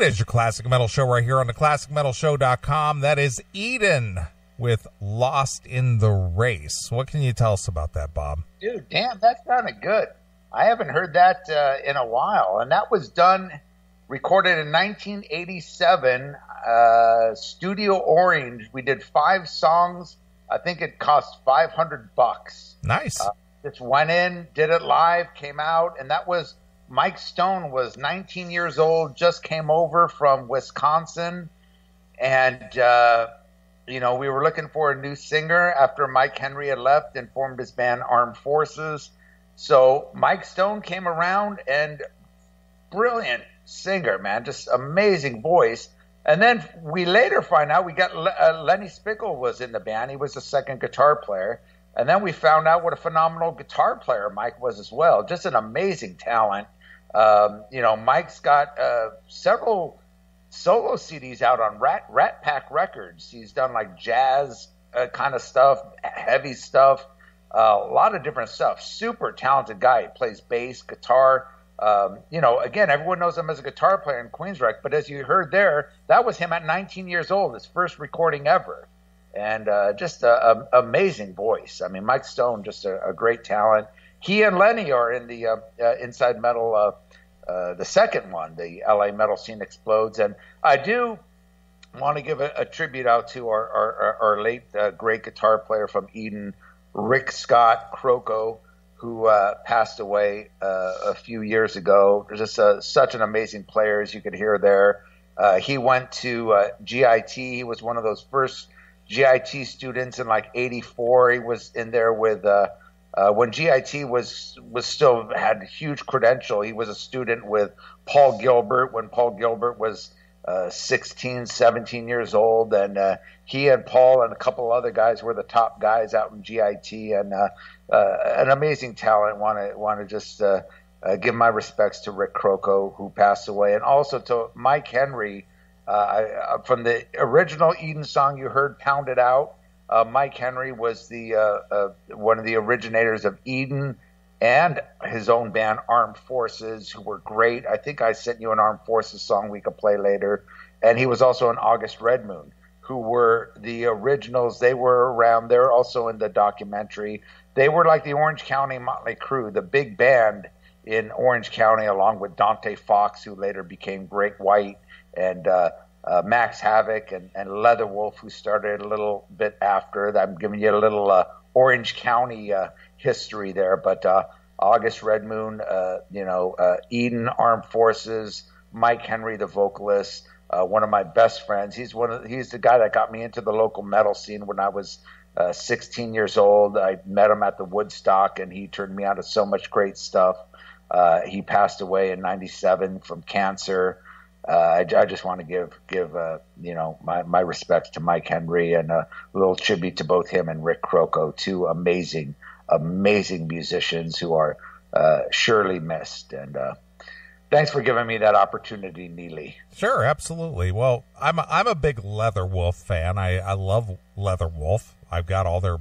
It is your Classic Metal Show right here on the ClassicMetalShow.com. That is Eden with Lost in the Race. What can you tell us about that, Bob? Dude, damn, that sounded good. I haven't heard that in a while. And that was recorded in 1987, Studio Orange. We did 5 songs. I think it cost $500. Nice. Just went in, did it live, came out, and that was Mike Stone was 19 years old, just came over from Wisconsin, and we were looking for a new singer after Mike Henry had left and formed his band Armed Forces. So Mike Stone came around, and brilliant singer, man, just amazing voice. And then we later find out we got Lenny Spickle was in the band. He was the second guitar player. And then we found out what a phenomenal guitar player Mike was as well. Just an amazing talent. Mike's got several solo CDs out on Rat Pack Records. He's done like jazz kind of stuff, heavy stuff, a lot of different stuff. Super talented guy. He plays bass, guitar. Again, everyone knows him as a guitar player in Queensrÿche, but as you heard there, that was him at 19 years old, his first recording ever. And just an amazing voice. I mean, Mike Stone, just a great talent. He and Lenny are in the Inside Metal, the second one, the LA Metal Scene Explodes. And I do want to give a tribute out to our late great guitar player from Eden, Rick Scott Croco, who passed away a few years ago. Just such an amazing player, as you could hear there. He went to GIT. He was one of those first GIT students in like '84. He was in there with when GIT was still had huge credential. He was a student with Paul Gilbert when Paul Gilbert was 16, 17 years old, and he and Paul and a couple other guys were the top guys out in GIT, and an amazing talent. Want to just give my respects to Rick Croco, who passed away, and also to Mike Henry. From the original Eden song you heard, Pound It Out, Mike Henry was the one of the originators of Eden and his own band, Armed Forces, who were great. I think I sent you an Armed Forces song we could play later. And he was also in August Red Moon, who were the originals. They were around. They're also in the documentary. They were like the Orange County Motley Crue, the big band in Orange County, along with Dante Fox, who later became Great White, and Max Havoc and Leatherwolf, who started a little bit after. I'm giving you a little Orange County history there, but August Red Moon, Eden, Armed Forces, Mike Henry, the vocalist, one of my best friends. He's the guy that got me into the local metal scene when I was 16 years old. I met him at the Woodstock, and he turned me on to so much great stuff. He passed away in '97 from cancer. I just want to give my respects to Mike Henry, and a little tribute to both him and Rick Croco, two amazing musicians who are surely missed. And thanks for giving me that opportunity, Neely. Sure, absolutely. Well, I'm a big Leatherwolf fan. I love Leatherwolf. I've got all their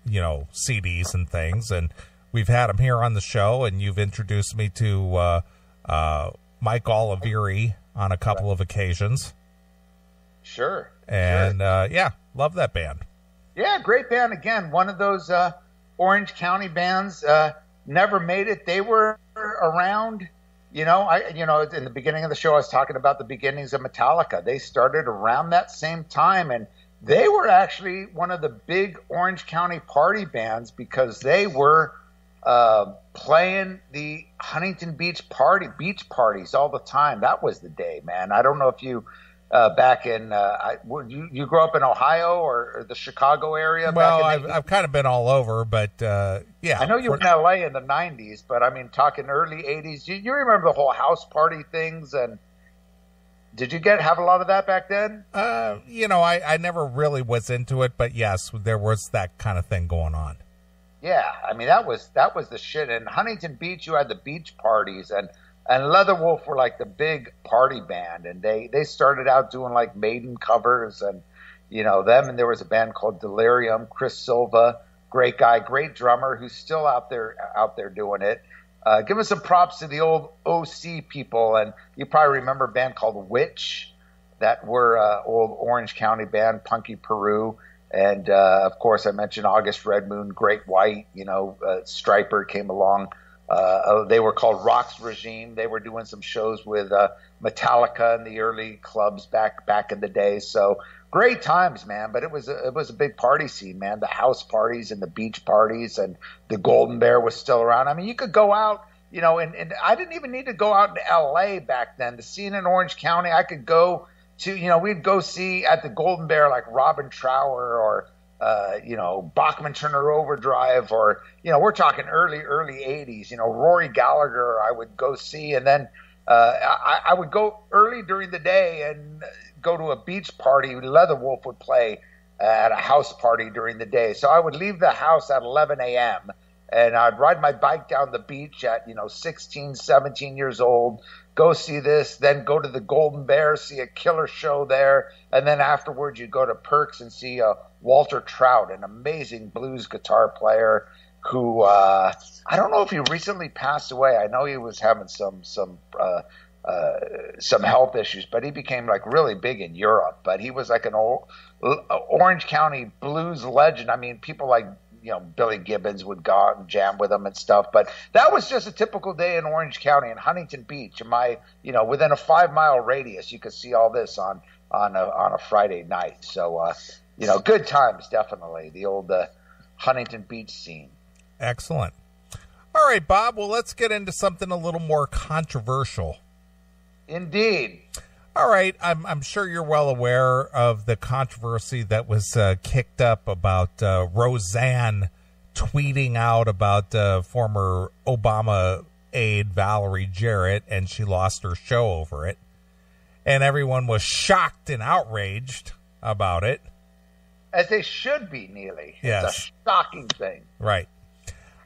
CDs and things, and we've had them here on the show, and you've introduced me to Mike Oliveri on a couple of occasions. Sure. And love that band. Yeah, great band. Again, one of those Orange County bands. Never made it. They were around, in the beginning of the show I was talking about the beginnings of Metallica. They started around that same time, and they were actually one of the big Orange County party bands because they were playing the Huntington Beach parties all the time. That was the day, man. I don't know if you back in you grew up in Ohio or the Chicago area? Well, I've kind of been all over, but yeah. I know you were in LA in the 90s, but I mean, talking early 80s. You remember the whole house party things, and did you have a lot of that back then? I never really was into it, but yes, there was that kind of thing going on. Yeah, I mean, that was the shit. In Huntington Beach, you had the beach parties, and Leatherwolf were like the big party band, and they started out doing like Maiden covers, and them. And there was a band called Delirium. Chris Silva, great guy, great drummer, who's still out there doing it. Give us some props to the old OC people. And you probably remember a band called Witch that were old Orange County band, Punky Peru. And, of course, I mentioned August Red Moon, Great White, Striper came along. They were called Rock's Regime. They were doing some shows with Metallica in the early clubs back in the day. So great times, man. But it was a big party scene, man. The house parties and the beach parties, and the Golden Bear was still around. I mean, you could go out, and I didn't even need to go out to L.A. back then. The scene in Orange County, I could go to, we'd go see at the Golden Bear like Robin Trower or Bachman Turner Overdrive, or, we're talking early 80s, Rory Gallagher I would go see. And then I would go early during the day and go to a beach party. Leatherwolf would play at a house party during the day. So I would leave the house at 11 a.m. and I'd ride my bike down the beach at, 16, 17 years old, go see this, then go to the Golden Bear, see a killer show there. And then afterwards, you go to Perks and see Walter Trout, an amazing blues guitar player who I don't know if he recently passed away. I know he was having some health issues, but he became like really big in Europe. But he was like an old Orange County blues legend. I mean, people like Billy Gibbons would go out and jam with him and stuff. But that was just a typical day in Orange County, in Huntington Beach. Within a 5-mile radius, you could see all this on a Friday night. So, good times, definitely. The old Huntington Beach scene. Excellent. All right, Bob. Well, let's get into something a little more controversial. Indeed. All right. I'm sure you're well aware of the controversy that was kicked up about Roseanne tweeting out about former Obama aide Valerie Jarrett, and she lost her show over it. And everyone was shocked and outraged about it. As they should be, Neely. Yes. It's a shocking thing. Right.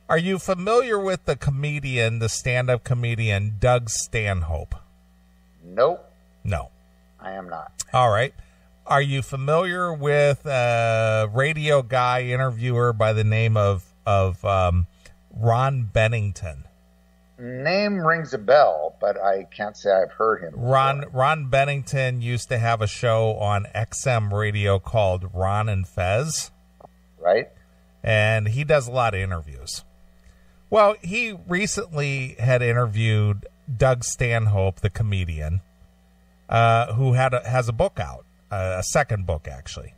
Are you familiar with the stand-up comedian Doug Stanhope? Nope. No. I am not. All right. Are you familiar with a radio guy interviewer by the name of Ron Bennington? Name rings a bell, but I can't say I've heard him before. Ron Bennington used to have a show on XM radio called Ron and Fez. Right. And he does a lot of interviews. Well, he recently had interviewed Doug Stanhope, the comedian, who has a book out, a second book, actually.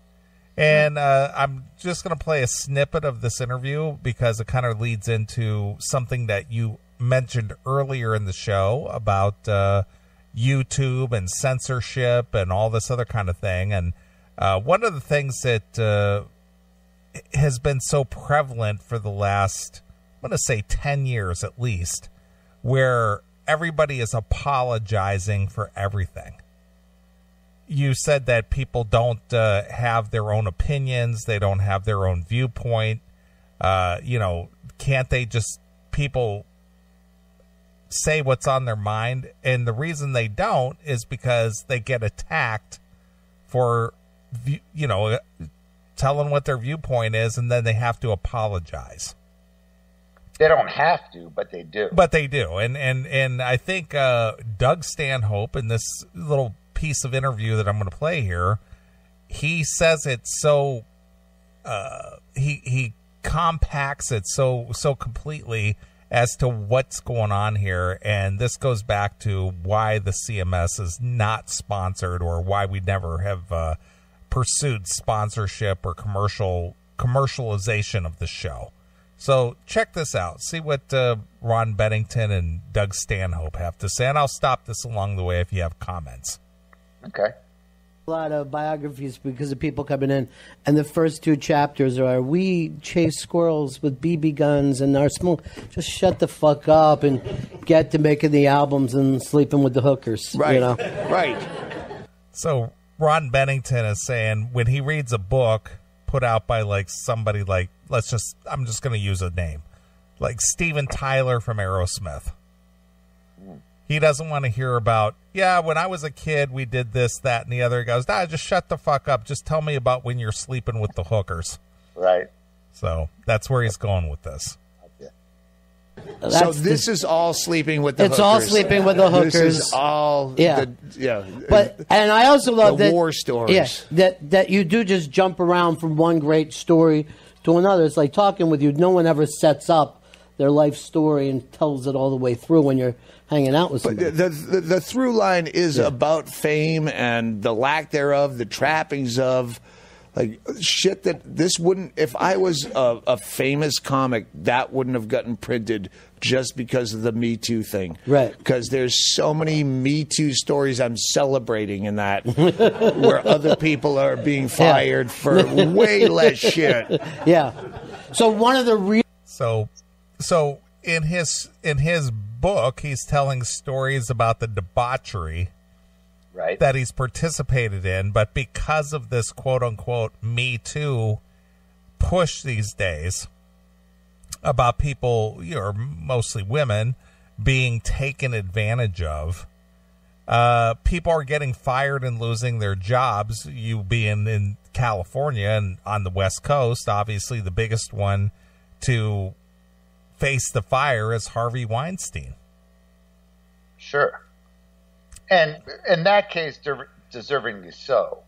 And I'm just going to play a snippet of this interview because it kind of leads into something that you mentioned earlier in the show about YouTube and censorship and all this other kind of thing. And one of the things that has been so prevalent for the last, I'm going to say 10 years at least, where everybody is apologizing for everything. You said that people don't have their own opinions. They don't have their own viewpoint. Can't they just, people say what's on their mind? And the reason they don't is because they get attacked for, telling what their viewpoint is, and then they have to apologize. They don't have to, but they do. But they do. And I think Doug Stanhope, in this little piece of interview that I'm going to play here, he says it so, he compacts it so completely as to what's going on here. And this goes back to why the CMS is not sponsored, or why we never have pursued sponsorship or commercialization of the show. So check this out. See what Ron Bennington and Doug Stanhope have to say. And I'll stop this along the way if you have comments. Okay. A lot of biographies because of people coming in. And the first two chapters are, we chase squirrels with BB guns and our smoke. Just shut the fuck up and get to making the albums and sleeping with the hookers. Right. Right. So Ron Bennington is saying when he reads a book put out by like somebody like, I'm just going to use a name, like Steven Tyler from Aerosmith. He doesn't want to hear about, when I was a kid, we did this, that, and the other. He goes, just shut the fuck up. Just tell me about when you're sleeping with the hookers. Right. So that's where he's going with this. Okay. So this is all sleeping with the hookers. It's all sleeping with the hookers. This is all, And I also love the that war stories. Yeah, that you do just jump around from one great story to another. It's like talking with you. No one ever sets up their life story and tells it all the way through when you're hanging out with somebody. But the through line is about fame and the lack thereof, the trappings of. Like shit that this wouldn't, if I was a famous comic, that wouldn't have gotten printed just because of the Me Too thing. Right. Because there's so many Me Too stories I'm celebrating in that where other people are being fired for way less shit. Yeah. So one of the real. So in his book, he's telling stories about the debauchery that he's participated in, but because of this quote-unquote Me Too push these days about people, or mostly women, being taken advantage of, people are getting fired and losing their jobs. You being in California and on the West Coast, obviously the biggest one to face the fire is Harvey Weinstein. Sure. And in that case, deservingly so.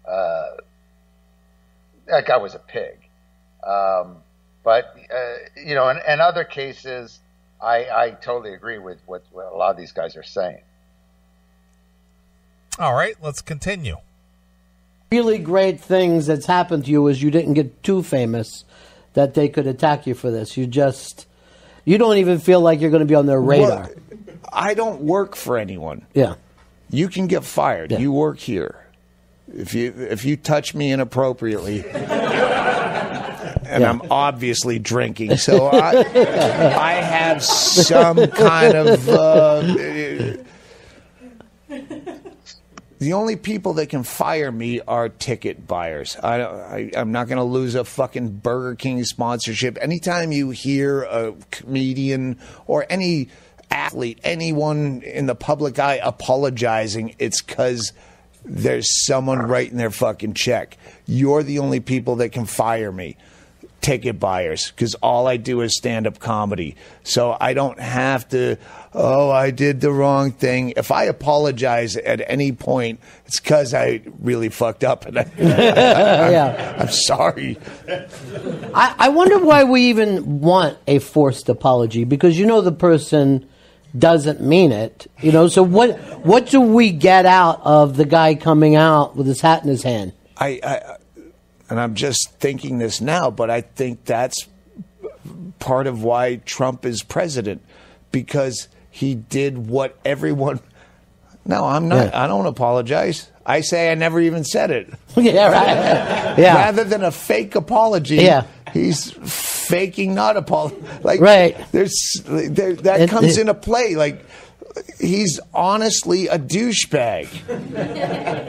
That guy was a pig. But in other cases, I totally agree with what a lot of these guys are saying. All right, let's continue. Really great things that's happened to you is you didn't get too famous that they could attack you for this. You don't even feel like you're going to be on their radar. Well, I don't work for anyone. Yeah. You can get fired. Yeah. You work here. If you touch me inappropriately, and I'm obviously drinking, so I have some kind of. The only people that can fire me are ticket buyers. I'm not going to lose a fucking Burger King sponsorship. Anytime you hear a comedian or any athlete, anyone in the public eye apologizing, it's because there's someone writing their fucking check. You're the only people that can fire me. Ticket buyers, because all I do is stand-up comedy. So I don't have to, I did the wrong thing. If I apologize at any point, it's because I really fucked up. And I'm sorry. I wonder why we even want a forced apology, because the person doesn't mean it. So what do we get out of the guy coming out with his hat in his hand? And I'm just thinking this now, but I think that's part of why Trump is president, because he did what everyone. No, I'm not. Yeah. I don't apologize. I say I never even said it. Yeah, right. Yeah. Rather than a fake apology, he's faking not apology. Like, right. That comes into play. Like, he's honestly a douchebag.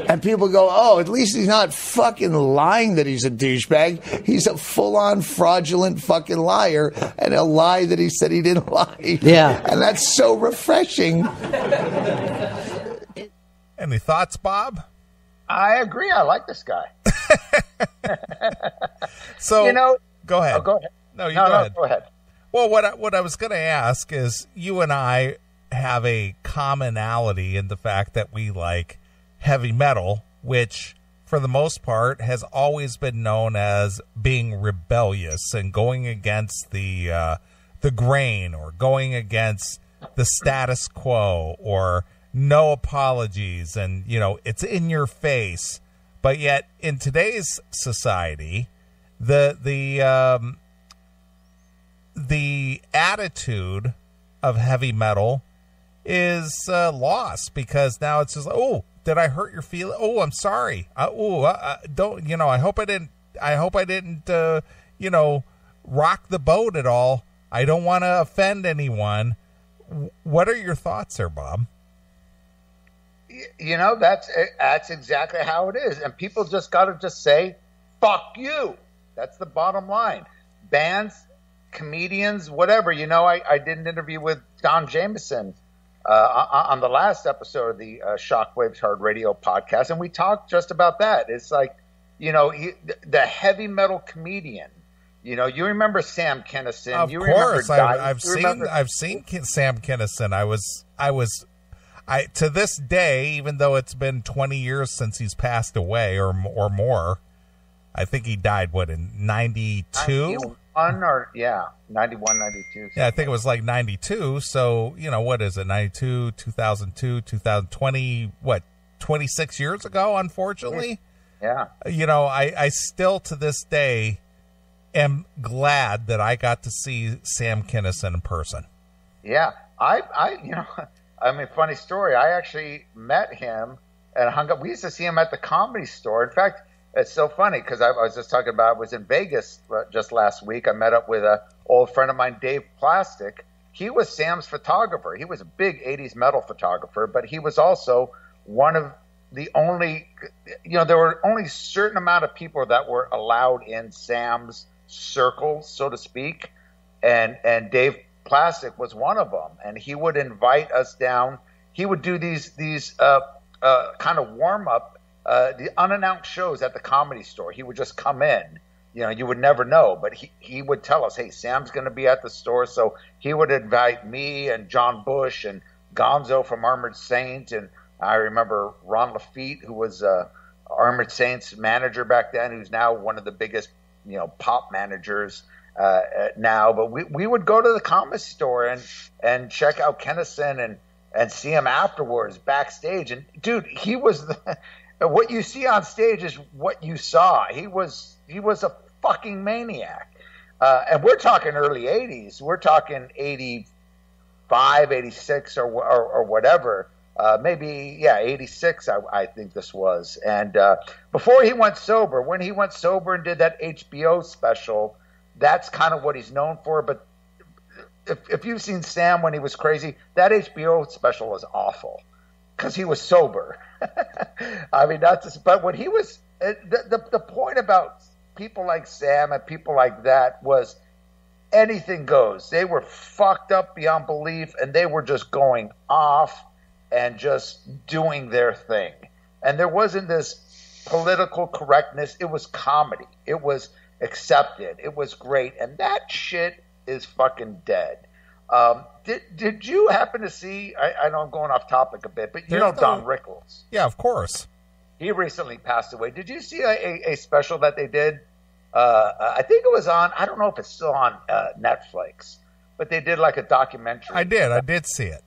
And people go, at least he's not fucking lying that he's a douchebag. He's a full-on fraudulent fucking liar, and a lie that he said he didn't lie. Yeah. And that's so refreshing. Any thoughts, Bob? I agree. I like this guy. So, go ahead. Oh, go ahead. No, go ahead. Go ahead. Well, what I was going to ask is, you and I have a commonality in the fact that we like heavy metal, which for the most part has always been known as being rebellious and going against the grain, or going against the status quo, or no apologies, and it's in your face. But yet in today's society, the attitude of heavy metal is lost, because now it's just, did I hurt your feelings? I'm sorry. Don't, I hope I didn't rock the boat at all. I don't want to offend anyone. What are your thoughts there, Bob? That's exactly how it is. And people just got to just say, fuck you. That's the bottom line. Bands, comedians, whatever. I did an interview with Don Jameson on the last episode of the Shockwaves Hard Radio podcast, and we talked just about that. It's like, the heavy metal comedian You know, you remember Sam Kinison. Of course, I've seen Sam Kinison. I to this day, even though it's been 20 years since he's passed away or more, I think he died, in 92? 91, 92. Yeah, I think it was like 92. So, what is it, 92, 2002, 2020, 26 years ago, unfortunately? Yeah. I still, to this day, am glad that I got to see Sam Kinison in person. Yeah. Funny story. I actually met him and hung up. We used to see him at the Comedy Store. In fact, it's so funny because I was just talking about, I was in Vegas just last week. I met up with an old friend of mine, Dave Plastic. He was Sam's photographer. He was a big 80s metal photographer, but he was also one of the only, there were only a certain amount of people that were allowed in Sam's circle, so to speak. And Dave Plastic was one of them. And he would invite us down. He would do these kind of warm up, the unannounced shows at the Comedy Store. He would just come in, you would never know, but he would tell us, hey, Sam's going to be at the store. So he would invite me and John Bush and Gonzo from Armored Saint. And I remember Ron Lafitte, who was Armored Saint's manager back then, who's now one of the biggest, pop managers now. But we would go to the Comedy Store and check out Kinison and see him afterwards backstage. And dude, he was what you see on stage is what you saw. He was a fucking maniac. And we're talking early 80s. We're talking 85, 86 or whatever. Maybe, 86, I think this was. And before he went sober, when he went sober and did that HBO special, that's kind of what he's known for. But if you've seen Sam when he was crazy, that HBO special was awful because he was sober. I mean, but when he was, the point about people like Sam and people like that was anything goes. They were fucked up beyond belief, and they were just going off and just doing their thing. And there wasn't this political correctness. It was comedy. It was accepted. It was great. And that shit is fucking dead. Did you happen to see, I know I'm going off topic a bit, but Don Rickles. Yeah, of course. He recently passed away. Did you see a special that they did? I think it was on, I don't know if it's still on Netflix, but they did like a documentary. I did see it.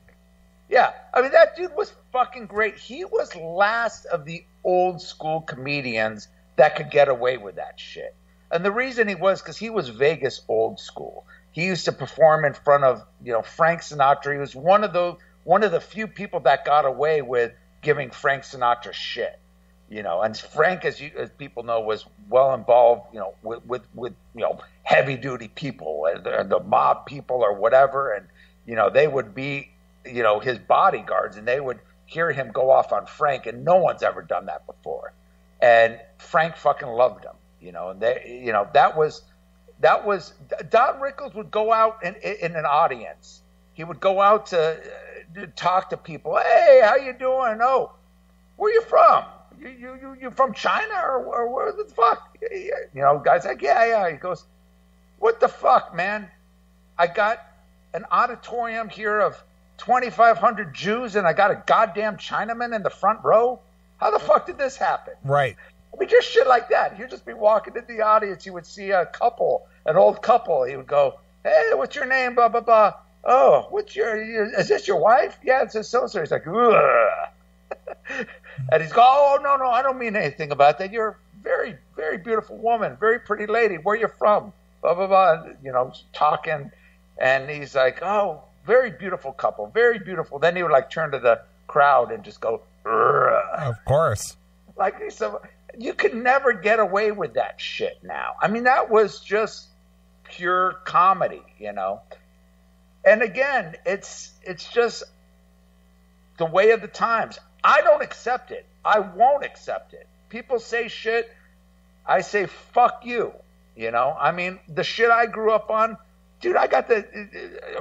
Yeah, I mean, that dude was fucking great. He was last of the old school comedians that could get away with that shit. And the reason he was because he was Vegas old school. He used to perform in front of, Frank Sinatra. He was one of the few people that got away with giving Frank Sinatra shit. And Frank, as people know, was well involved, with heavy duty people and the mob people or whatever. And, they would be, his bodyguards, and they would hear him go off on Frank, and no one's ever done that before. And Frank fucking loved him, and they, that was Don Rickles would go out in an audience. He would go out to talk to people. Hey, how you doing? Oh, where you from? You from China or where the fuck? Guys like, yeah. He goes, what the fuck, man? I got an auditorium here of 2,500 Jews, and I got a goddamn Chinaman in the front row. How the fuck did this happen? Right. I mean, just shit like that. You'd just be walking in the audience. You would see an old couple. He would go, hey, what's your name? Blah, blah, blah. Oh, is this your wife? Yeah, it's his so-so. He's like, ugh. And he's going, oh, no, I don't mean anything about that. You're a very, very beautiful woman, very pretty lady. Where you from? Blah, blah, blah. Talking. And he's like, oh, very beautiful couple, very beautiful. Then he would turn to the crowd and just go, ugh. Of course. So you could never get away with that shit now. I mean, that was just pure comedy, And again, it's just the way of the times. I don't accept it. I won't accept it. People say shit. I say, fuck you. I mean, the shit I grew up on, dude,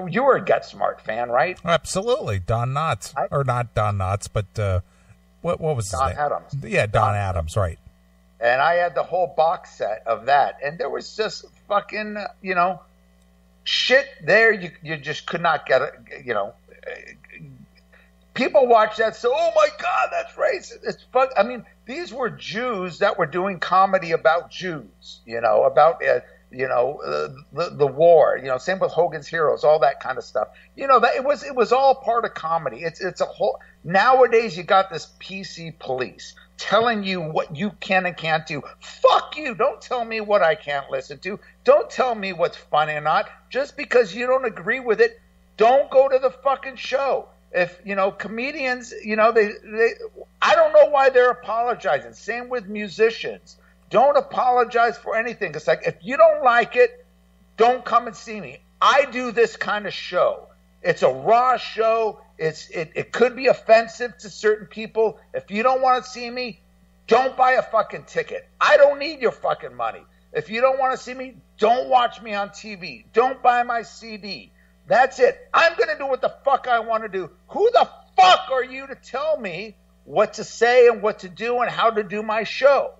you were a Get Smart fan, right? Absolutely. Don Knotts. Or not Don Knotts, but what was his name? Adams. Yeah, Don Adams, right. and I had the whole box set of that, and there was just fucking, shit there you just could not get it. People watch that, so, oh my God, that's racist. It's fuck. I mean, these were Jews that were doing comedy about Jews, about the war, same with Hogan's Heroes, all that kind of stuff. That it was all part of comedy. It's a whole. Nowadays, you got this PC police telling you what you can and can't do. Fuck you! Don't tell me what I can't listen to. Don't tell me what's funny or not. Just because you don't agree with it, don't go to the fucking show. If, comedians, I don't know why they're apologizing. Same with musicians. Don't apologize for anything. It's like, if you don't like it, don't come and see me. I do this kind of show. It's a raw show. It could be offensive to certain people. If you don't want to see me, don't buy a fucking ticket. I don't need your fucking money. If you don't want to see me, don't watch me on TV. Don't buy my CD. That's it. I'm going to do what the fuck I want to do. Who the fuck are you to tell me what to say and what to do and how to do my show?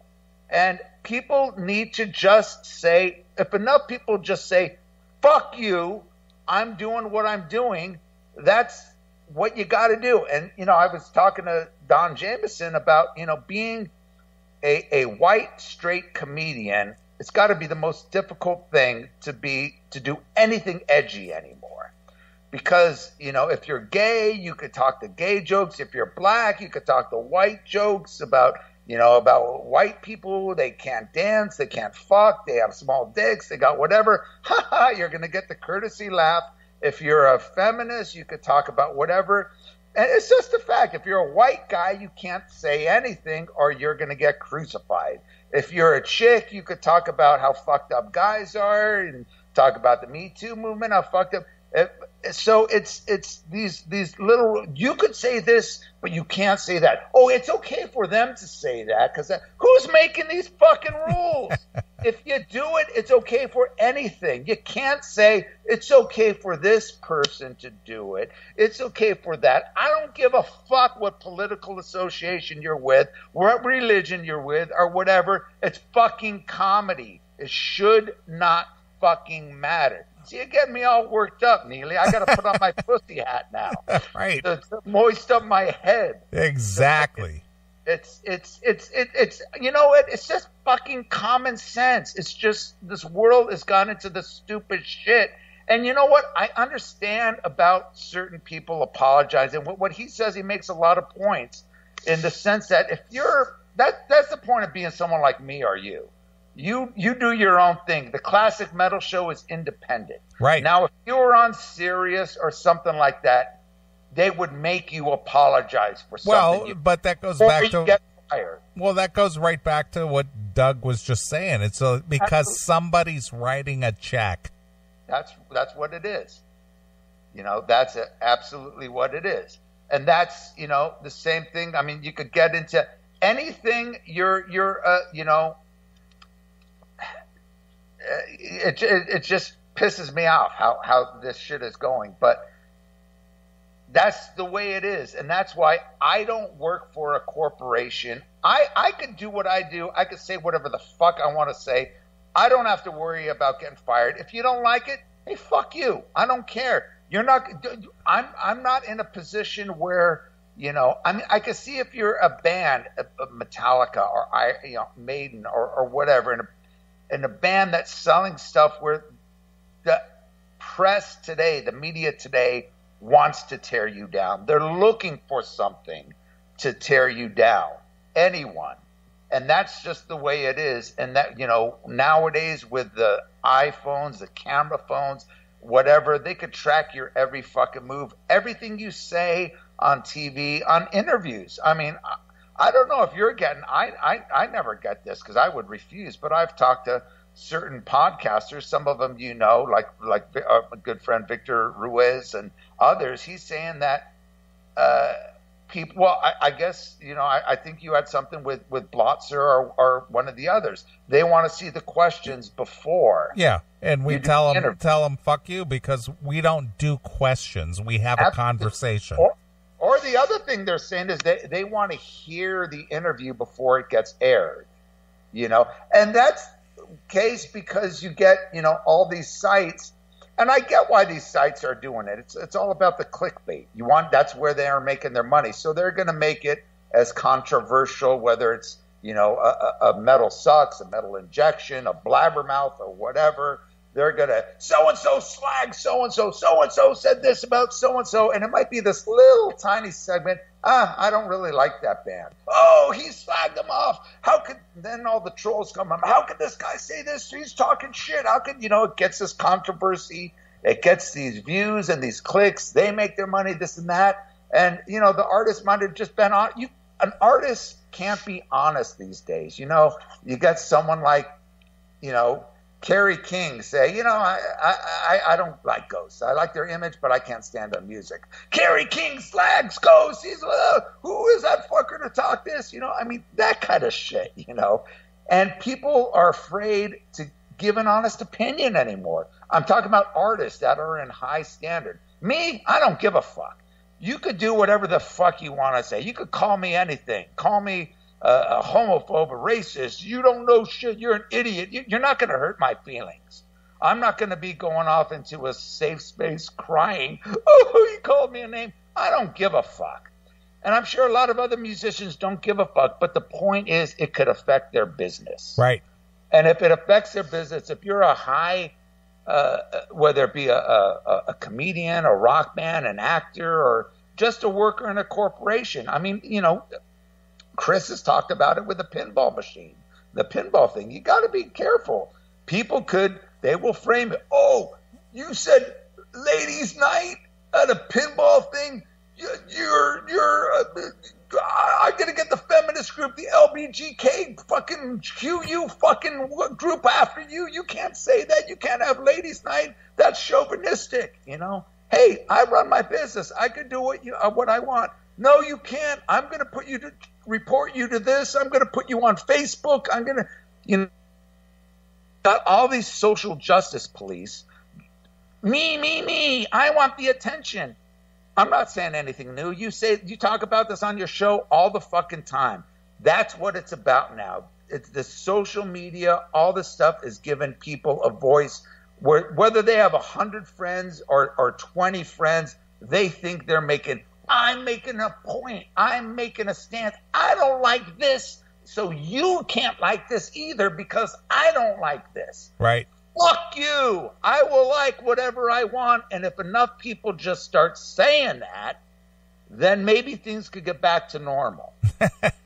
And people need to just say, if enough people just say, fuck you, I'm doing what I'm doing, that's what you got to do. And, I was talking to Don Jameson about, being a white, straight comedian. It's got to be the most difficult thing to do anything edgy anymore. Because, if you're gay, you could talk the gay jokes. If you're black, you could talk the white jokes about white people. They can't dance, they can't fuck, they have small dicks, they got whatever. You're going to get the courtesy laugh. If you're a feminist, you could talk about whatever. And it's just a fact. If you're a white guy, you can't say anything or you're going to get crucified. If you're a chick, you could talk about how fucked up guys are and talk about the Me Too movement, how fucked up. So it's these little, you could say this, but you can't say that. Oh, it's okay for them to say that because who's making these fucking rules? If you do it, it's okay for anything. You can't say it's okay for this person to do it. It's okay for that. I don't give a fuck what political association you're with, what religion you're with, or whatever. It's fucking comedy. It should not fucking matter. See, you're getting me all worked up, Neely. I got to put on my pussy hat now, right? To moist up my head. Exactly. It's it's just fucking common sense. It's just this world has gone into this stupid shit. And you know what? I understand about certain people apologizing. What he says, he makes a lot of points in the sense that if you're that's the point of being someone like me or you. You do your own thing. The Classic Metal Show is independent. Right. Now, if you were on Sirius or something like that, they would make you apologize for something. Well, but that goes back to get fired. Well, that goes right back to what Doug was just saying. It's because somebody's writing a check. That's what it is. That's absolutely what it is. And that's, the same thing. I mean, you could get into anything it just pisses me off how this shit is going. But that's the way it is. And that's why I don't work for a corporation. I could do what I do. I could say whatever the fuck I want to say. I don't have to worry about getting fired. If you don't like it, hey, fuck you. I don't care. I'm not in a position where, I mean, I can see if you're a band, Metallica or Maiden or whatever, in a band that's selling stuff where the press today, the media today wants to tear you down. They're looking for something to tear you down. Anyone. And that's just the way it is. And that, nowadays with the iPhones, the camera phones, whatever, they could track your every fucking move, everything you say on TV, on interviews. I mean, I don't know if you're getting, I never get this because I would refuse, but I've talked to certain podcasters, some of them, like my good friend Victor Ruiz and others. He's saying that people, well, I guess, I think you had something with Blotzer or one of the others. They want to see the questions before. Yeah, and we tell them, fuck you, because we don't do questions. We have a conversation. Or the other thing they're saying is they want to hear the interview before it gets aired. And that's the case because you get, all these sites, and I get why these sites are doing it. It's all about the clickbait. That's where they are making their money. So they're going to make it as controversial, whether it's, a metal sucks, a metal injection, a blabbermouth, or whatever. They're going to, so-and-so slag so-and-so, so-and-so said this about so-and-so, and it might be this little tiny segment. I don't really like that band. Oh, he slagged them off. How could, then all the trolls come up. How could this guy say this? He's talking shit. How could, it gets this controversy. It gets these views and these clicks. They make their money, this and that. And, the artist might have just been on. An artist can't be honest these days. You got someone like, Kerry King say, I don't like Ghosts. I like their image, but I can't stand their music. Kerry King slags Ghosts. He's, who is that fucker to talk this? That kind of shit, And people are afraid to give an honest opinion anymore. I'm talking about artists that are in high standard. Me, I don't give a fuck. You could do whatever the fuck you want to say. You could call me anything. Call me a homophobe, a racist. You don't know shit. You're an idiot. You're not going to hurt my feelings. I'm not going to be going off into a safe space crying, oh, he called me a name. I don't give a fuck. And I'm sure a lot of other musicians don't give a fuck. But the point is it could affect their business. Right. And if it affects their business, if you're a high whether it be a comedian, a rock band, an actor, or just a worker in a corporation. Chris has talked about it with the pinball machine, the pinball thing. You got to be careful. People they will frame it. Oh, you said ladies' night at a pinball thing. I'm going to get the feminist group, the LBGK fucking QU fucking group after you. You can't say that. You can't have ladies' night. That's chauvinistic, Hey, I run my business. I can do what I want. No, you can't. I'm going to report you to this. I'm going to put you on Facebook. I'm going to, got all these social justice police. Me. I want the attention. I'm not saying anything new. You talk about this on your show all the fucking time. That's what it's about now. It's the social media. All this stuff is giving people a voice. Whether they have 100 friends or 20 friends, they think I'm making a point. I'm making a stance. I don't like this, so you can't like this either because I don't like this. Right. Fuck you. I will like whatever I want. And if enough people just start saying that, then maybe things could get back to normal. I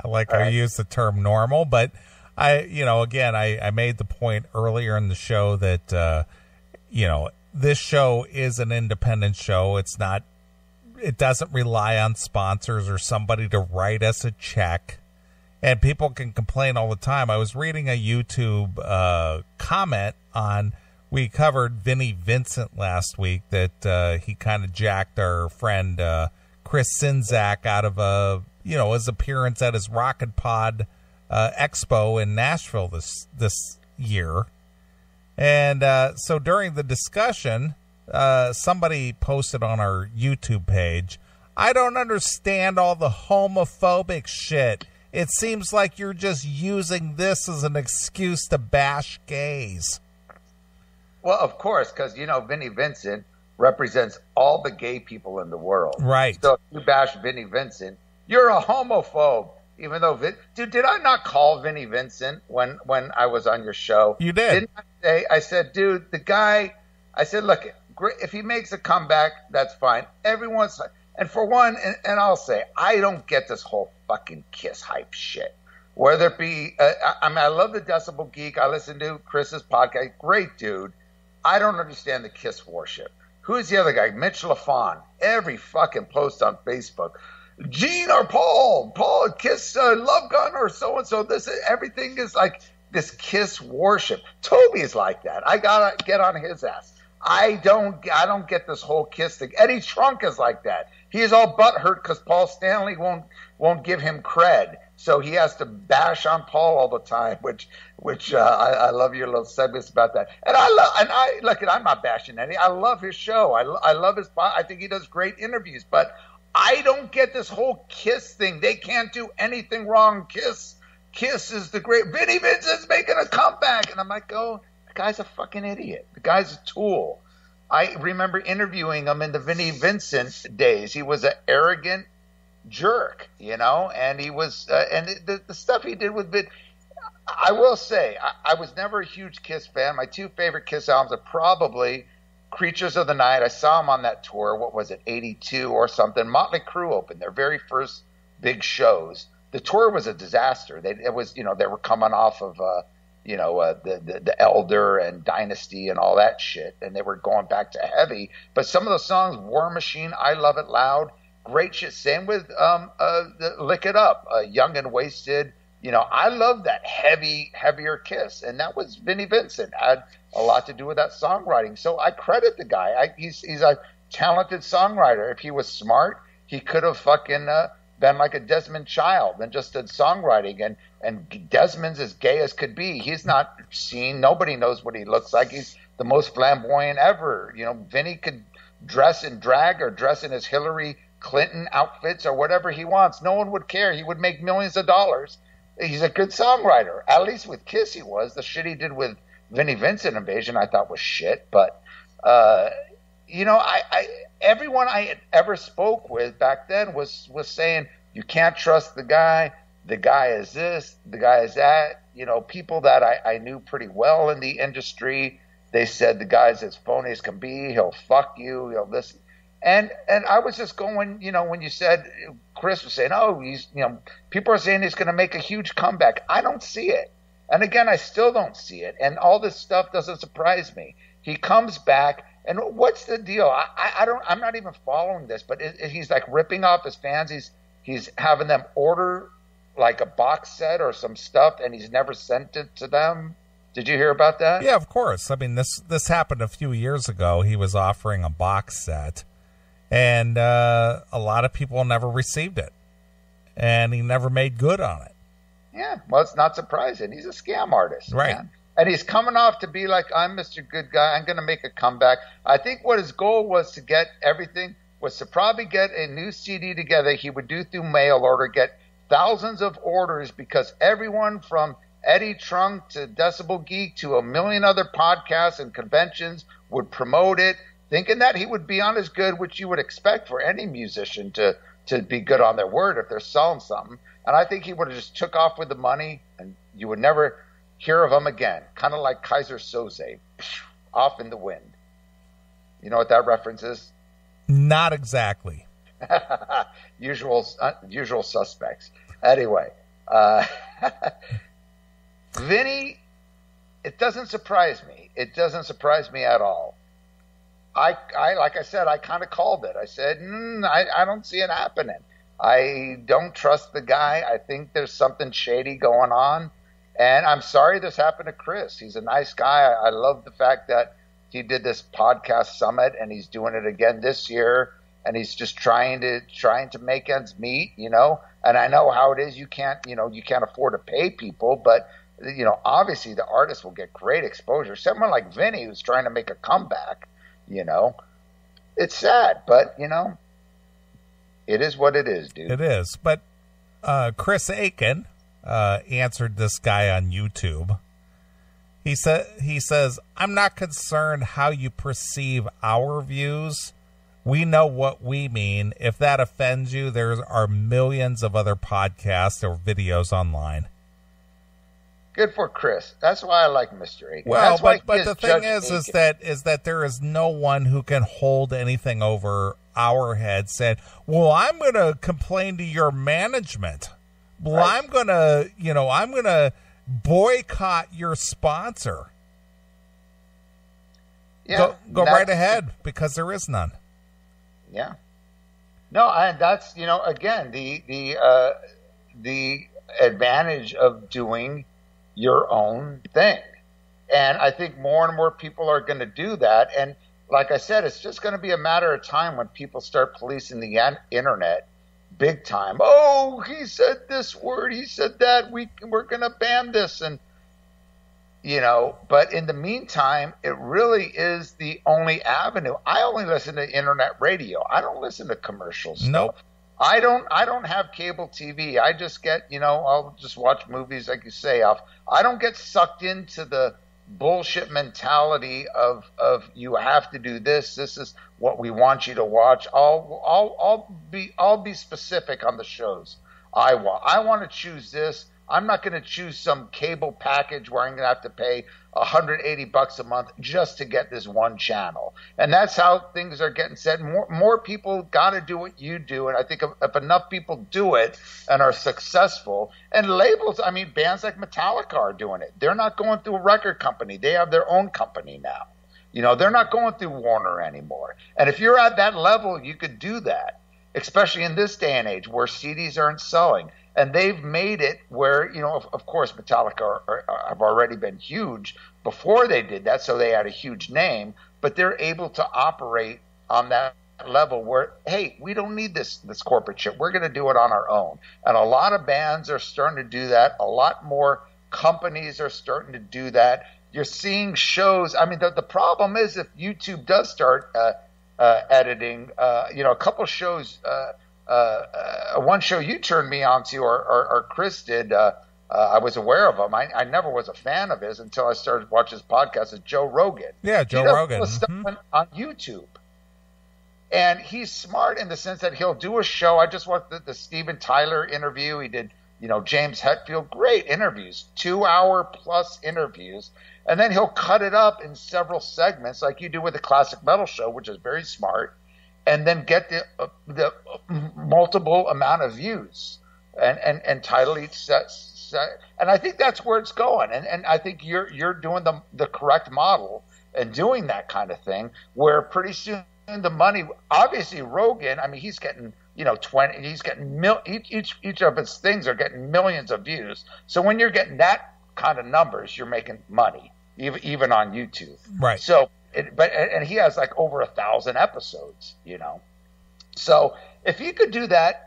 like how you use the term normal, but I made the point earlier in the show that, this show is an independent show. It doesn't rely on sponsors or somebody to write us a check. And people can complain all the time. I was reading a YouTube comment we covered Vinnie Vincent last week, that he kind of jacked our friend Chris Sinzak out of his appearance at his Rocket Pod Expo in Nashville this year. And so during the discussion, somebody posted on our YouTube page, I don't understand all the homophobic shit. It seems like you're just using this as an excuse to bash gays. Well, of course, because, Vinnie Vincent represents all the gay people in the world. Right. So if you bash Vinnie Vincent, you're a homophobe. Even though, dude, did I not call Vinnie Vincent when I was on your show? You did. I said, dude, the guy, look, if he makes a comeback, that's fine. And for one, and I'll say, I don't get this whole fucking Kiss hype shit. Whether it be, I love the Decibel Geek. I listen to Chris's podcast. Great dude. I don't understand the Kiss worship. Who's the other guy? Mitch LaFon. Every fucking post on Facebook. Gene or Paul, Kiss, Love Gun or so-and-so. Everything is like this Kiss worship. Toby's like that. I gotta get on his ass. I don't get this whole Kiss thing. Eddie Trunk is like that. He's all butthurt because Paul Stanley won't give him cred, so he has to bash on Paul all the time. Which I love your little segments about that. And I'm not bashing Eddie. I love his show. I love his. I think he does great interviews. But I don't get this whole Kiss thing. They can't do anything wrong. Kiss Kiss is the great. Vinnie Vincent's making a comeback. And I'm like, oh, the guy's a fucking idiot. The guy's a tool. I remember interviewing him in the Vinnie Vincent days. He was an arrogant jerk, and he was, and the stuff he did with Vin. I will say, I was never a huge Kiss fan. My two favorite Kiss albums are probably Creatures of the Night. I saw him on that tour. What was it, 82 or something? Motley Crue opened their very first big shows. The tour was a disaster. They were coming off of, the Elder and Dynasty and all that shit, and they were going back to heavy. But some of the songs, War Machine, I Love It Loud, great shit. Same with Lick It Up, Young and Wasted. I love that heavier Kiss, and that was Vinnie Vincent. Had a lot to do with that songwriting. So I credit the guy. He's a talented songwriter. If he was smart, he could have fucking been like a Desmond Child and just did songwriting. And Desmond's as gay as could be. He's not seen. Nobody knows what he looks like. He's the most flamboyant ever. Vinnie could dress in drag or dress in his Hillary Clinton outfits or whatever he wants. No one would care. He would make millions of dollars. He's a good songwriter. At least with Kiss he was. The shit he did with Vinnie Vincent Invasion I thought was shit. But, everyone I had ever spoke with back then was saying, you can't trust the guy. The guy is this. The guy is that. People that I knew pretty well in the industry, they said the guy's as phony as can be. He'll fuck you. He'll this. And I was just going, when you said, Chris was saying, oh, people are saying he's going to make a huge comeback. I don't see it. And again, I still don't see it. And all this stuff doesn't surprise me. He comes back, and what's the deal? I'm not even following this, but he's like ripping off his fans. He's having them order like a box set or some stuff, and he's never sent it to them. Did you hear about that? Yeah, of course. I mean, this happened a few years ago. He was offering a box set. And a lot of people never received it. And he never made good on it. Yeah, well, it's not surprising. He's a scam artist. Right. Man. And he's coming off to be like, I'm Mr. Good Guy. I'm going to make a comeback. I think what his goal was to get everything was to probably get a new CD together. He would do through mail order, get thousands of orders because everyone from Eddie Trunk to Decibel Geek to a million other podcasts and conventions would promote it, thinking that he would be on as good, which you would expect for any musician to be good on their word if they're selling something. And I think he would have just took off with the money, and you would never hear of him again. Kind of like Kaiser Soze, off in the wind. You know what that reference is? Not exactly. Usual suspects. Anyway, Vinny, it doesn't surprise me. It doesn't surprise me at all. I like I said, I kind of called it. I said, I don't see it happening. I don't trust the guy. I think there's something shady going on. And I'm sorry this happened to Chris. He's a nice guy. I love the fact that he did this podcast summit and he's doing it again this year. And he's just trying to make ends meet, And I know how it is. You can't afford to pay people, but obviously the artist will get great exposure. Someone like Vinny who's trying to make a comeback. It's sad, but it is what it is, dude. It is. But Chris Aiken answered this guy on YouTube. He says, I'm not concerned how you perceive our views. We know what we mean. If that offends you, there are millions of other podcasts or videos online. Good for Chris. That's why I like Mr. Aiken. Well, but the thing is that there is no one who can hold anything over our head saying, well, I'm going to complain to your management. Well, right. I'm going to boycott your sponsor. Yeah. Go right ahead because there is none. Yeah. No, and that's, again, the advantage of doing your own thing. And I think more and more people are going to do that. And like I said, it's just going to be a matter of time when people start policing the internet big time. Oh, he said this word, he said that, we're going to ban this. And, but in the meantime, it really is the only avenue. I only listen to internet radio. I don't listen to commercials. Nope. I don't have cable TV. I just get, I'll just watch movies like you say. I don't get sucked into the bullshit mentality of you have to do this. This is what we want you to watch. I'll be specific on the shows I want. I want to choose this. I'm not going to choose some cable package where I'm going to have to pay $180 a month just to get this one channel. And that's how things are getting said. More people got to do what you do. And I think if enough people do it and are successful, and labels, I mean, bands like Metallica are doing it. They're not going through a record company. They have their own company now. They're not going through Warner anymore. And if you're at that level, you could do that, especially in this day and age where CDs aren't selling. And they've made it where, of course, Metallica have already been huge before they did that, so they had a huge name. But they're able to operate on that level where, hey, we don't need this corporate shit. We're going to do it on our own. And a lot of bands are starting to do that. A lot more companies are starting to do that. You're seeing shows. I mean, the problem is if YouTube does start editing, a couple shows. One show you turned me on to, or Chris did, I was aware of him. I never was a fan of his until I started watching his podcast. It's Joe Rogan. Yeah, Joe Rogan. Stuff on YouTube. And he's smart in the sense that he'll do a show. I just watched the Steven Tyler interview. He did, James Hetfield. Great interviews, 2-hour plus interviews. And then he'll cut it up in several segments like you do with the Classic Metal Show, which is very smart. And then get the multiple amount of views and title each set. And I think that's where it's going. And I think you're doing the correct model and doing that kind of thing where pretty soon the money, obviously Rogan, I mean, he's getting, 20, he's getting each of his things are getting millions of views. So when you're getting that kind of numbers, you're making money, even on YouTube. Right. So, and he has like over 1,000 episodes, So if you could do that,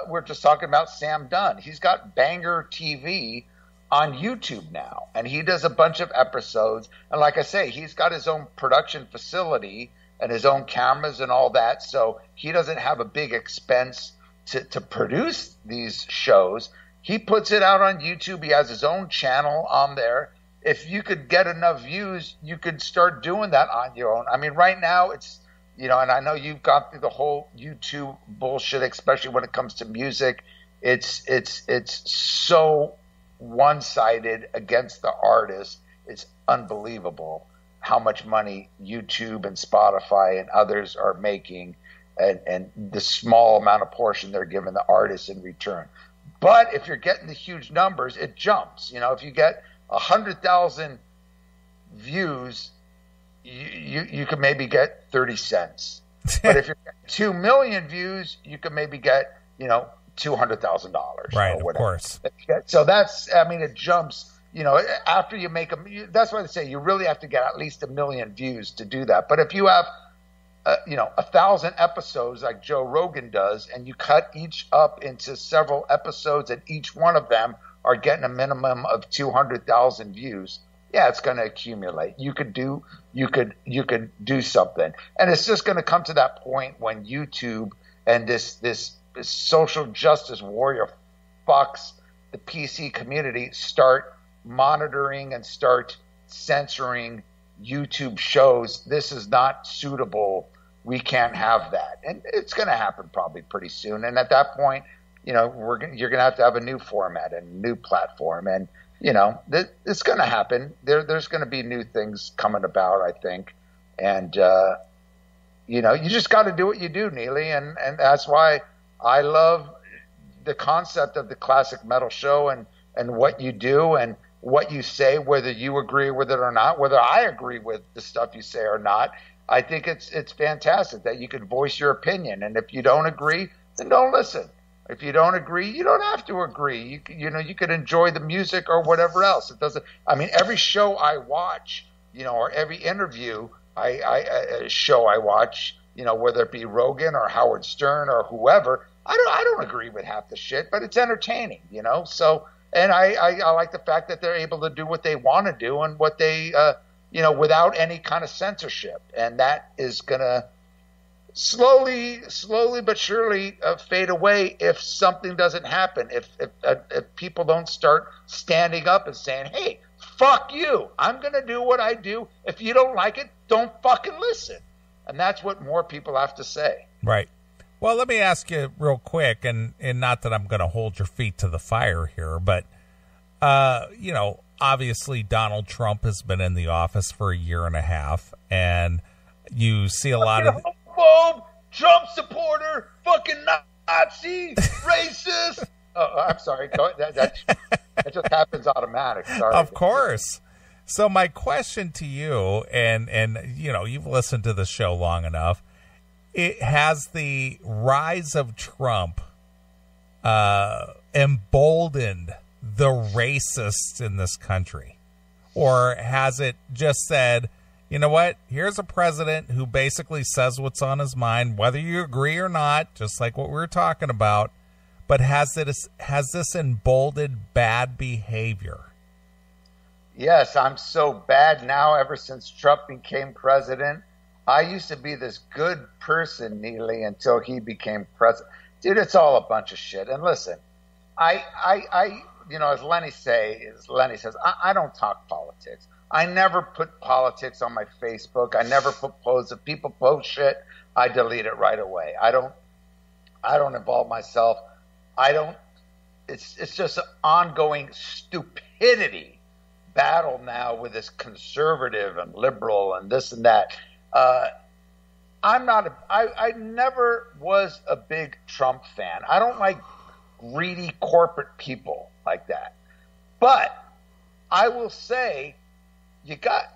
we're just talking about Sam Dunn. He's got Banger TV on YouTube now, and he does a bunch of episodes. And like I say, he's got his own production facility and his own cameras and all that. So he doesn't have a big expense to produce these shows. He puts it out on YouTube. He has his own channel on there. If you could get enough views, you could start doing that on your own. I mean, right now it's, and I know you've gone through the whole YouTube bullshit, especially when it comes to music. It's so one-sided against the artist. It's unbelievable how much money YouTube and Spotify and others are making and the small amount of portion they're giving the artists in return. But if you're getting the huge numbers, it jumps. If you get 100,000 views, you could maybe get 30 cents. But if you're getting 2 million views, you could maybe get, $200,000. Right, or whatever. Of course. So it jumps, after you make them. That's why they say you really have to get at least 1 million views to do that. But if you have, 1,000 episodes like Joe Rogan does, and you cut each up into several episodes, and each one of them are getting a minimum of 200,000 views, yeah, it's going to accumulate. You could do something, and it's just going to come to that point when YouTube and this social justice warrior fucks the PC community start monitoring and start censoring YouTube shows. This is not suitable. We can't have that, and it's going to happen probably pretty soon. And at that point, you're going to have a new format and a new platform, and it's going to happen. There's going to be new things coming about, I think, and you just got to do what you do, Neely, and that's why I love the concept of the Classic Metal Show and what you do and what you say, whether you agree with it or not, whether I agree with the stuff you say or not. I think it's fantastic that you can voice your opinion, and if you don't agree, then don't listen. If you don't agree, you don't have to agree. You could enjoy the music or whatever else. It doesn't. I mean, every show I watch, or every interview show I watch, whether it be Rogan or Howard Stern or whoever, I don't agree with half the shit, but it's entertaining, So, and I like the fact that they're able to do what they want to do and what they, without any kind of censorship, and that is gonna. slowly but surely fade away if something doesn't happen. If people don't start standing up and saying, "Hey, fuck you! I'm going to do what I do. If you don't like it, don't fucking listen." And that's what more people have to say. Right. Well, let me ask you real quick, and not that I'm going to hold your feet to the fire here, but obviously Donald Trump has been in the office for a year and a half, and you see a lot of homophobe, Trump supporter, fucking Nazi, racist. Oh, I'm sorry. That just happens automatic. Sorry. Of course. So my question to you, and you've listened to the show long enough, it has the rise of Trump emboldened the racists in this country? Or has it just said, you know what, here's a president who basically says what's on his mind, whether you agree or not, just like what we were talking about, but has this emboldened bad behavior? Yes, I'm so bad now ever since Trump became president. I used to be this good person, Neely, until he became president. Dude, it's all a bunch of shit. And listen, I as Lenny says, I don't talk politics. I never put politics on my Facebook. I never put posts. If people post shit, I delete it right away. I don't involve myself. It's just an ongoing stupidity battle now with this conservative and liberal and this and that. I never was a big Trump fan. I don't like greedy corporate people like that. But I will say,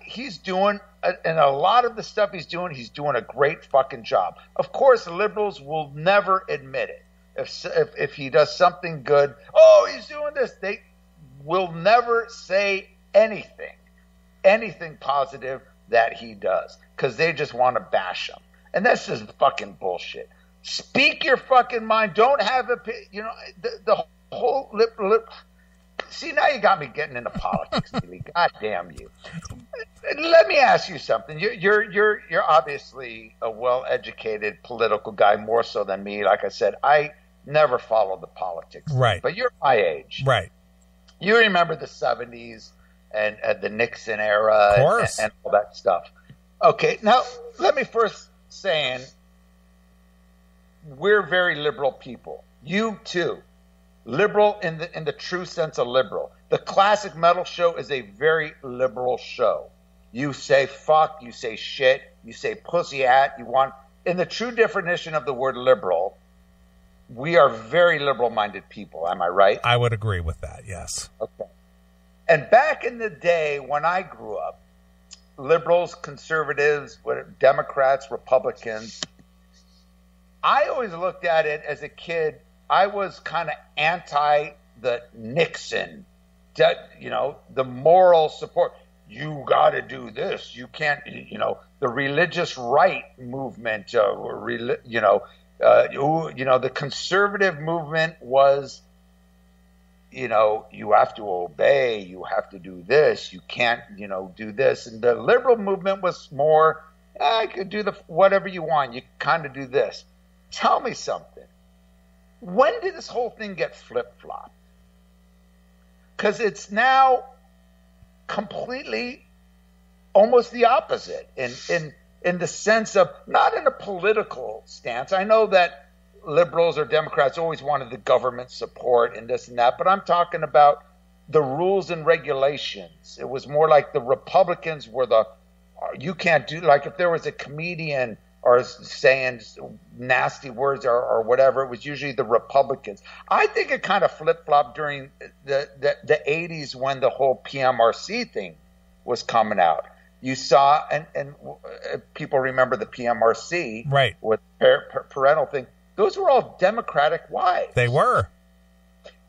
he's doing, and a lot of the stuff he's doing a great fucking job. Of course, the liberals will never admit it. If he does something good, oh, he's doing this, they will never say anything positive that he does, because they just want to bash him. And that's just fucking bullshit. Speak your fucking mind. Don't have the whole See, now you got me getting into politics, Neely. God damn you. Let me ask you something. You're obviously a well-educated political guy, more so than me. Like I said, I never followed the politics. Right. But you're my age. Right. You remember the 70s and the Nixon era, of course, and all that stuff. Okay, now let me first say, we're very liberal people. You too. Liberal in the true sense of liberal. The classic metal show is a very liberal show. You say fuck, you say shit, you say pussy hat, in the true definition of the word liberal, we are very liberal-minded people. Am I right? I would agree with that, yes. Okay. And back in the day when I grew up, liberals, conservatives, Democrats, Republicans, I always looked at it as a kid. I was kind of anti the Nixon, the moral support. You got to do this. You can't, the religious right movement, the conservative movement was, you have to obey, you have to do this, you can't, do this. And the liberal movement was more, I could do whatever you want. You kind of do this. Tell me something. When did this whole thing get flip-flopped? Because it's now completely almost the opposite in the sense of, not in a political stance. I know that liberals or Democrats always wanted the government support and this and that, but I'm talking about the rules and regulations. It was more like the Republicans were you can't do, like if there was a comedian or saying nasty words or whatever, it was usually the Republicans. I think it kind of flip-flopped during the 80s when the whole PMRC thing was coming out. You saw, and people remember the PMRC, right, with parental thing. Those were all Democratic wives. They were.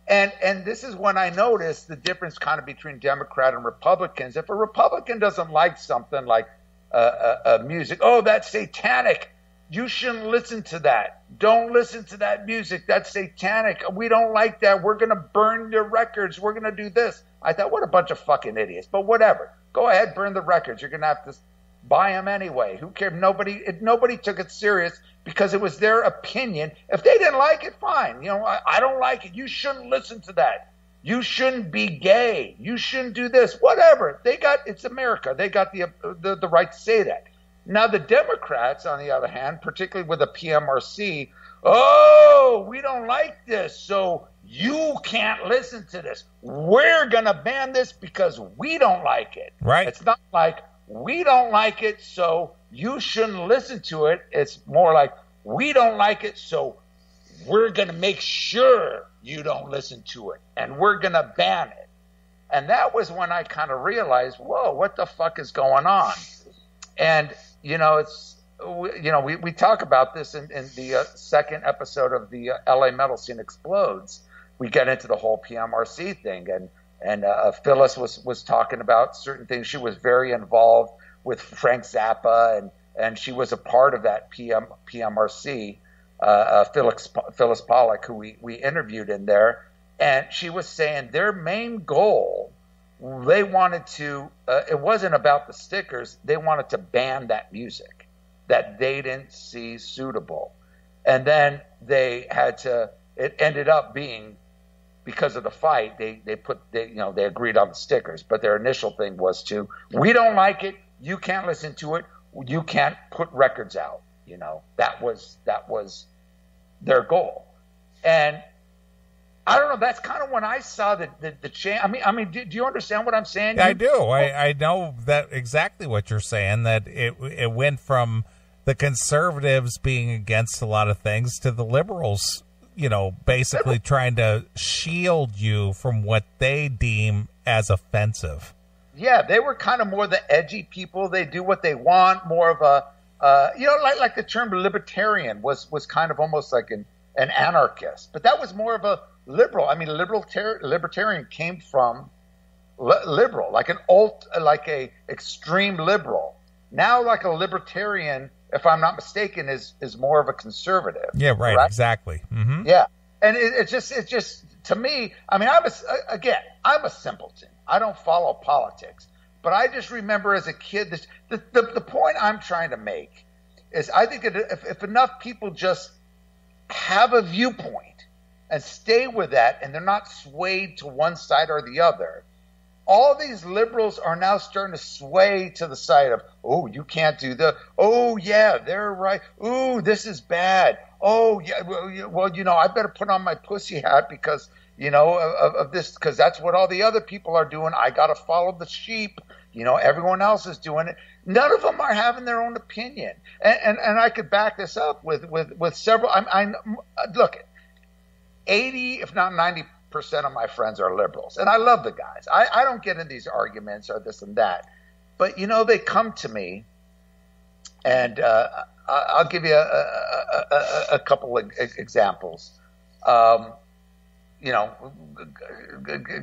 And this is when I noticed the difference kind of between Democrat and Republicans. If a Republican doesn't like something like music, oh, that's satanic, you shouldn't listen to that. Don't listen to that music. That's satanic. We don't like that. We're going to burn your records. We're going to do this. I thought, what a bunch of fucking idiots. But whatever. Go ahead, burn the records. You're going to have to buy them anyway. Who cared? Nobody took it serious because it was their opinion. If they didn't like it, fine. You know, I don't like it. You shouldn't listen to that. You shouldn't be gay. You shouldn't do this. Whatever. It's America. They got the right to say that. Now the Democrats, on the other hand, particularly with the PMRC, oh, we don't like this, so you can't listen to this. We're going to ban this because we don't like it. Right. It's not like we don't like it, so you shouldn't listen to it. It's more like we don't like it, so we're going to make sure you don't listen to it, and we're going to ban it. And that was when I kind of realized, whoa, what the fuck is going on? And, you know, we talk about this in the second episode of the LA Metal Scene Explodes. We get into the whole PMRC thing, and Phyllis was talking about certain things. She was very involved with Frank Zappa, and she was a part of that PMRC. Phyllis Pollock, who we interviewed in there, and she was saying their main goal, they wanted to, it wasn't about the stickers, they wanted to ban that music that they didn't see suitable. And then they had to, it ended up being, because of the fight, they agreed on the stickers, but their initial thing was we don't like it, you can't listen to it, you can't put records out. You know, that was their goal. And I don't know, that's kind of when I saw the change. I mean, do you understand what I'm saying? Yeah, I do. I know that exactly what you're saying, that it went from the conservatives being against a lot of things to the liberals, you know, basically trying to shield you from what they deem as offensive. Yeah, they were kind of more the edgy people. They do what they want, more of a, like the term libertarian was kind of almost like an anarchist, but that was more of a liberal. I mean, libertarian came from liberal, like a extreme liberal. Now, like a libertarian, if I'm not mistaken, is more of a conservative. Yeah, right, correct? Exactly. Mm-hmm. Yeah, and it just to me. I mean, I'm a simpleton. I don't follow politics. But I just remember as a kid, the point I'm trying to make is I think if enough people just have a viewpoint and stay with that, and they're not swayed to one side or the other, all these liberals are now starting to sway to the side of, oh, you can't do that. Oh, yeah, they're right. Oh, this is bad. Oh, yeah, well, you know, I better put on my pussy hat because, you know, of this, because that's what all the other people are doing. I got to follow the sheep. You know, everyone else is doing it. None of them are having their own opinion. And I could back this up with several. Look, 80, if not 90% of my friends are liberals. And I love the guys. I don't get in these arguments or this and that. But, you know, they come to me, and I'll give you a couple of examples. You know,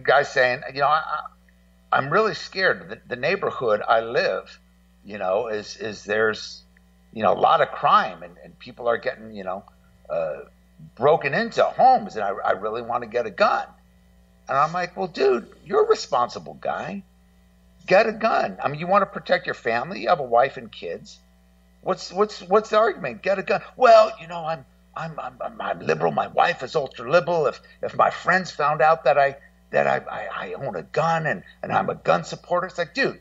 guys saying, you know, I'm really scared. The neighborhood I live, you know, is there's, you know, a lot of crime, and people are getting, you know, broken into homes, and I really want to get a gun. And I'm like, well, dude, you're a responsible guy. Get a gun. I mean, you want to protect your family. You have a wife and kids. What's the argument? Get a gun. Well, you know, I'm liberal. My wife is ultra liberal. If my friends found out that I own a gun and I'm a gun supporter, it's like, dude,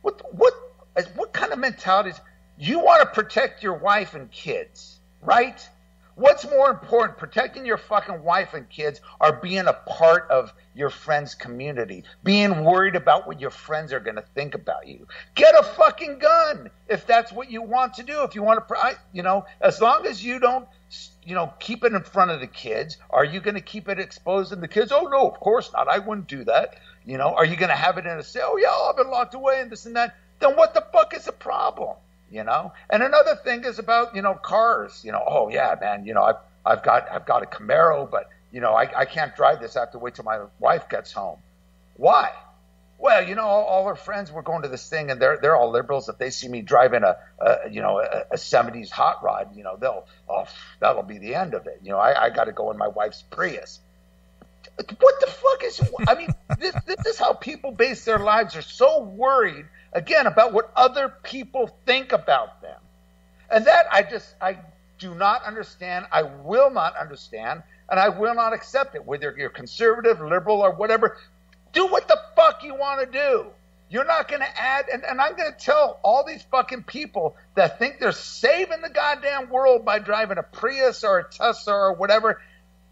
what kind of mentality is? You want to protect your wife and kids, right? What's more important, protecting your fucking wife and kids, or being a part of your friend's community, being worried about what your friends are going to think about you? Get a fucking gun if that's what you want to do. If you want to, you know, as long as you don't, you know, keep it in front of the kids. Are you going to keep it exposed in the kids? Oh, no, of course not. I wouldn't do that. You know, are you going to have it in a cell? Oh, yeah, I've been locked away and this and that. Then what the fuck is the problem? You know? And another thing is about, you know, cars. You know, oh, yeah, man, you know, I've got a Camaro, but, you know, I can't drive this. I have to wait till my wife gets home. Why? Well, you know, all our friends were going to this thing, and they're all liberals. If they see me driving a 70s hot rod, you know, that'll be the end of it. You know, I got to go in my wife's Prius. What the fuck is? I mean, this is how people base their lives. They're so worried again, about what other people think about them. And that I do not understand. I will not understand, and I will not accept it. Whether you're conservative, liberal, or whatever, do what the fuck you want to do. You're not going to add, and I'm going to tell all these fucking people that think they're saving the goddamn world by driving a Prius or a Tesla or whatever,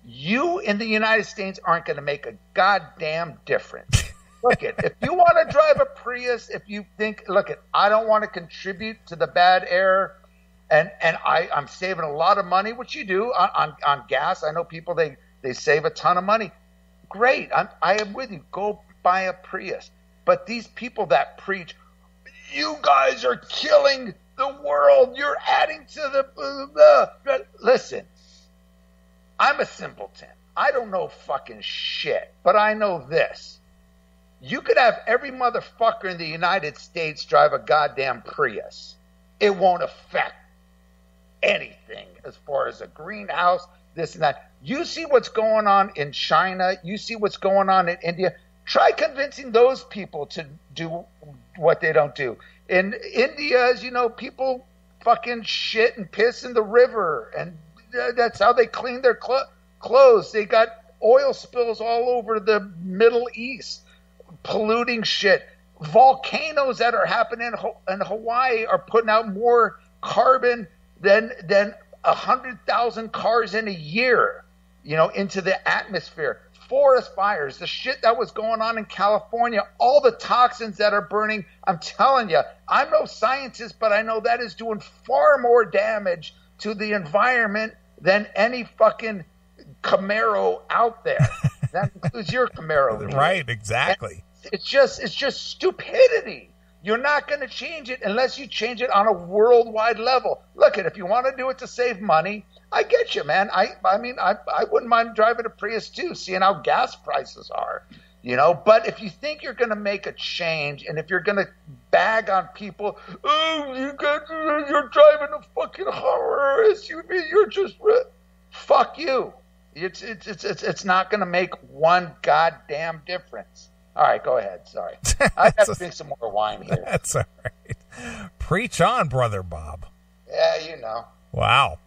you in the United States aren't going to make a goddamn difference. Look it, if you want to drive a Prius, if you think, look it, I don't want to contribute to the bad air, and I'm saving a lot of money, which you do on gas. I know people, they save a ton of money. Great, I am with you. Go buy a Prius. But these people that preach, you guys are killing the world, you're adding to the... Listen, I'm a simpleton. I don't know fucking shit, but I know this. You could have every motherfucker in the United States drive a goddamn Prius. It won't affect anything as far as a greenhouse, this and that. You see what's going on in China. You see what's going on in India. Try convincing those people to do what they don't do. In India, as you know, people fucking shit and piss in the river, and that's how they clean their clothes. They got oil spills all over the Middle East, polluting shit. Volcanoes that are happening in Hawaii are putting out more carbon than 100,000 cars in a year, into the atmosphere. Forest fires, the shit that was going on in California, all the toxins that are burning. I'm telling you, I'm no scientist, but I know that is doing far more damage to the environment than any fucking Camaro out there. That includes your Camaro. Right, exactly. And it's just stupidity. You're not going to change it unless you change it on a worldwide level. Look, if you want to do it to save money, I get you, man. I mean, I wouldn't mind driving a Prius too, seeing how gas prices are, But if you think you're going to make a change, and if you're going to bag on people, you're driving a fucking horror SUV, you're just fuck you. It's not going to make one goddamn difference. All right, go ahead. Sorry, I have to drink some more wine here. That's all right. Preach on, Brother Bob. Yeah, Wow.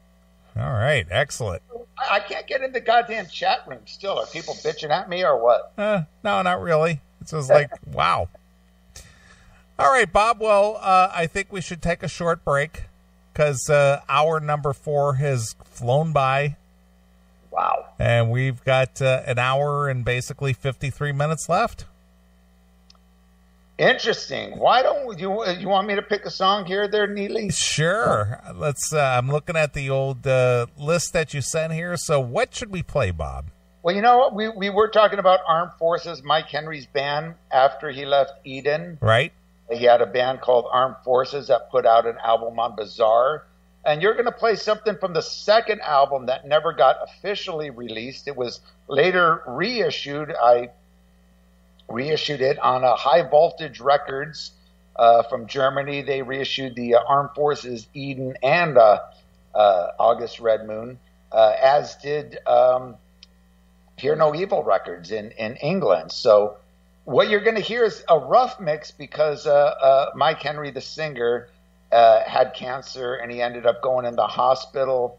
All right, excellent. I can't get in the goddamn chat room still. Are people bitching at me or what? No, not really. It's just like, wow. All right, Bob. Well, I think we should take a short break because hour number 4 has flown by. Wow. And we've got an hour and basically 53 minutes left. Interesting. Why don't you want me to pick a song here, there, Neely? Sure. Let's. I'm looking at the old list that you sent here. So, what should we play, Bob? Well, you know what? We were talking about Armed Forces, Mike Henry's band after he left Eden. Right. He had a band called Armed Forces that put out an album on Bizarre. And you're going to play something from the second album that never got officially released. It was later reissued. I reissued it on a High Voltage Records from Germany. They reissued the Armed Forces Eden and August Red Moon, as did Hear No Evil Records in England. So what you're going to hear is a rough mix because Mike Henry, the singer, had cancer and he ended up going in the hospital.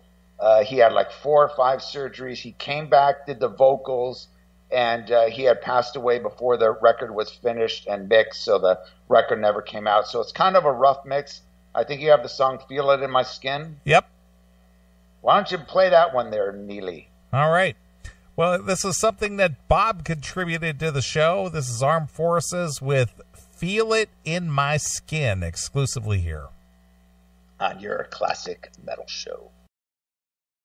He had like 4 or 5 surgeries. He came back, did the vocals, and he had passed away before the record was finished and mixed, so the record never came out. So it's kind of a rough mix. I think you have the song Feel It in My Skin. Yep. Why don't you play that one there, Neely? All right. Well, this is something that Bob contributed to the show. This is Armed Forces with Feel It in My Skin, exclusively here on your classic metal show.